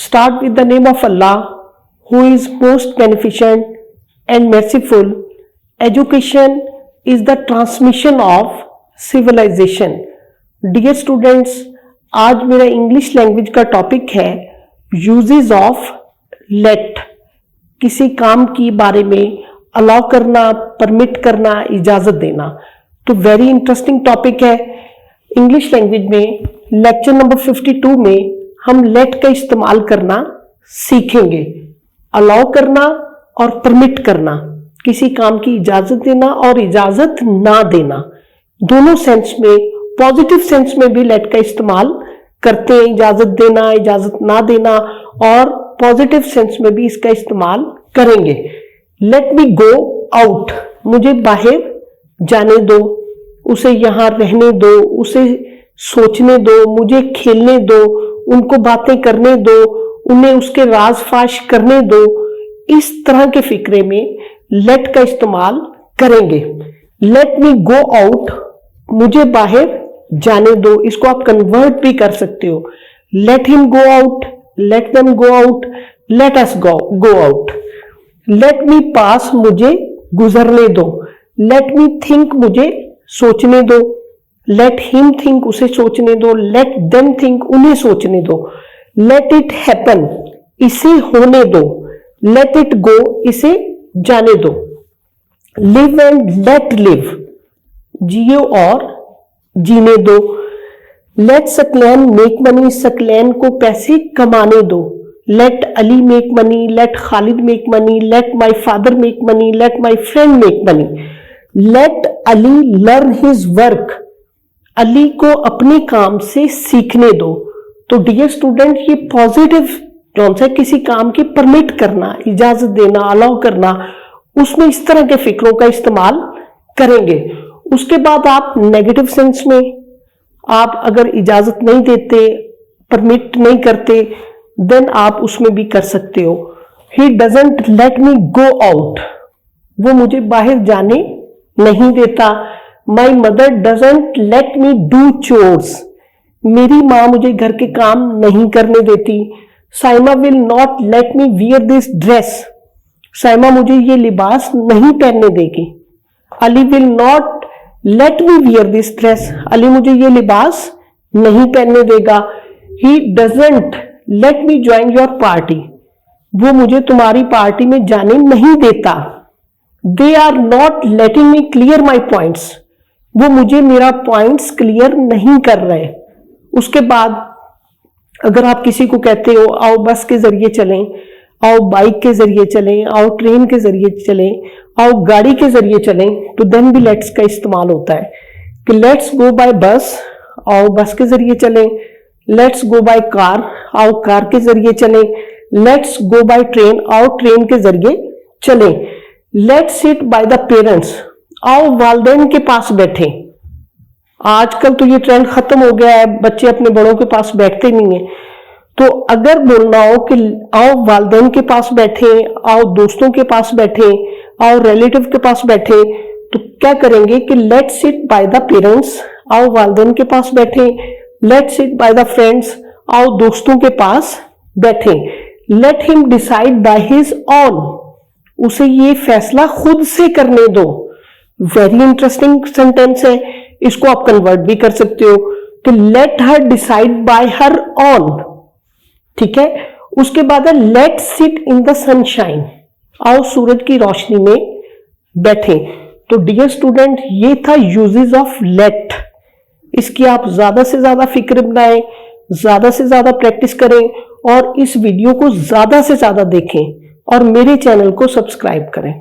Start with the name of Allah, who is most beneficent and merciful. Education is the transmission of civilization. Dear students, आज मेरा English language का topic है uses of late. किसी काम की बारे में अलाउ करना, परमिट करना, इजाजत देना। तो वेरी इंटरेस्टिंग टॉपिक है। इंग्लिश लैंग्वेज में लेक्चर नंबर 52 में हम लेट का इस्तेमाल करना सीखेंगे। अलाउ करना और परमिट करना, किसी काम की इजाजत देना और इजाजत ना देना, दोनों सेंस में, पॉजिटिव सेंस में भी लेट का इस्तेमाल करते हैं। इजाजत देना, इजाजत ना देना, और पॉजिटिव सेंस में भी इसका इस्तेमाल करेंगे। लेट मी गो आउट, मुझे बाहर जाने दो, उसे यहां रहने दो, उसे सोचने दो, मुझे खेलने दो, उनको बातें करने दो, उन्हें उसके राज फाश करने दो। इस तरह के फिक्रे में लेट का इस्तेमाल करेंगे। लेट मी गो आउट, मुझे बाहर जाने दो। इसको आप कन्वर्ट भी कर सकते हो। Let him go out, let them go out, let us go out. Let me pass, मुझे गुजरने दो। लेट मी थिंक, मुझे सोचने दो। लेट हिम थिंक, उसे सोचने दो। लेट देम थिंक, उन्हें सोचने दो। लेट इट हैपन, इसे होने दो। लेट इट गो, इसे जाने दो। लिव एंड लेट लिव, जियो और जीने दो। Let Saqlain make money, Saqlain को पैसे कमाने दो। Let Ali make money, let Khalid make money, let my father make money, let my friend make money. Let Ali learn his work, Ali को अपने काम से सीखने दो। तो डियर स्टूडेंट, ये पॉजिटिव जौन सा किसी काम की परमिट करना, इजाजत देना, अलाउ करना, उसमें इस तरह के फिक्रों का इस्तेमाल करेंगे। उसके बाद आप नेगेटिव सेंस में, आप अगर इजाजत नहीं देते, परमिट नहीं करते, देन आप उसमें भी कर सकते हो। He doesn't let me go out, वो मुझे बाहर जाने नहीं देता। My mother doesn't let me do chores, मेरी माँ मुझे घर के काम नहीं करने देती। Saima will not let me wear this dress, Saima मुझे ये लिबास नहीं पहनने देगी। Ali will not let me wear this dress, Ali मुझे ये लिबास नहीं पहनने देगा। He doesn't let me join your party, वो मुझे तुम्हारी पार्टी में जाने नहीं देता। They are not letting me clear my points, वो मुझे मेरा पॉइंट्स क्लियर नहीं कर रहे। उसके बाद अगर आप किसी को कहते हो आओ बस के जरिए चलें, आओ बाइक के जरिए चलें, आओ ट्रेन के जरिए चलें, आओ गाड़ी के जरिए चलें, तो देन भी लेट्स का इस्तेमाल होता है कि लेट्स गो बाय बस, आओ बस के जरिए चलें। लेट्स गो बाय कार, आओ कार के जरिए चलें। लेट्स गो बाय ट्रेन, आओ ट्रेन के जरिए चलें। Let's sit by the parents, आओ वालिदैन के पास बैठे। आजकल तो ये ट्रेंड खत्म हो गया है, बच्चे अपने बड़ों के पास बैठते नहीं है। तो अगर बोलना हो कि आओ वालिदैन के पास बैठे, आओ दोस्तों के पास बैठे, आओ रिलेटिव के पास बैठे, तो क्या करेंगे कि let sit by the parents, आओ वालिदैन के पास बैठे। Let sit by the friends, आओ दोस्तों के पास बैठे। Let him decide by his own, उसे ये फैसला खुद से करने दो। वेरी इंटरेस्टिंग सेंटेंस है, इसको आप कन्वर्ट भी कर सकते हो। तो let her decide by her own, ठीक है। उसके बाद है let sit in the sunshine, आओ सूरज की रोशनी में बैठे। तो डियर स्टूडेंट, ये था यूजेस ऑफ लेट। इसकी आप ज्यादा से ज्यादा फिक्र बनाएं, ज्यादा से ज्यादा प्रैक्टिस करें, और इस वीडियो को ज्यादा से ज्यादा देखें, और मेरे चैनल को सब्सक्राइब करें।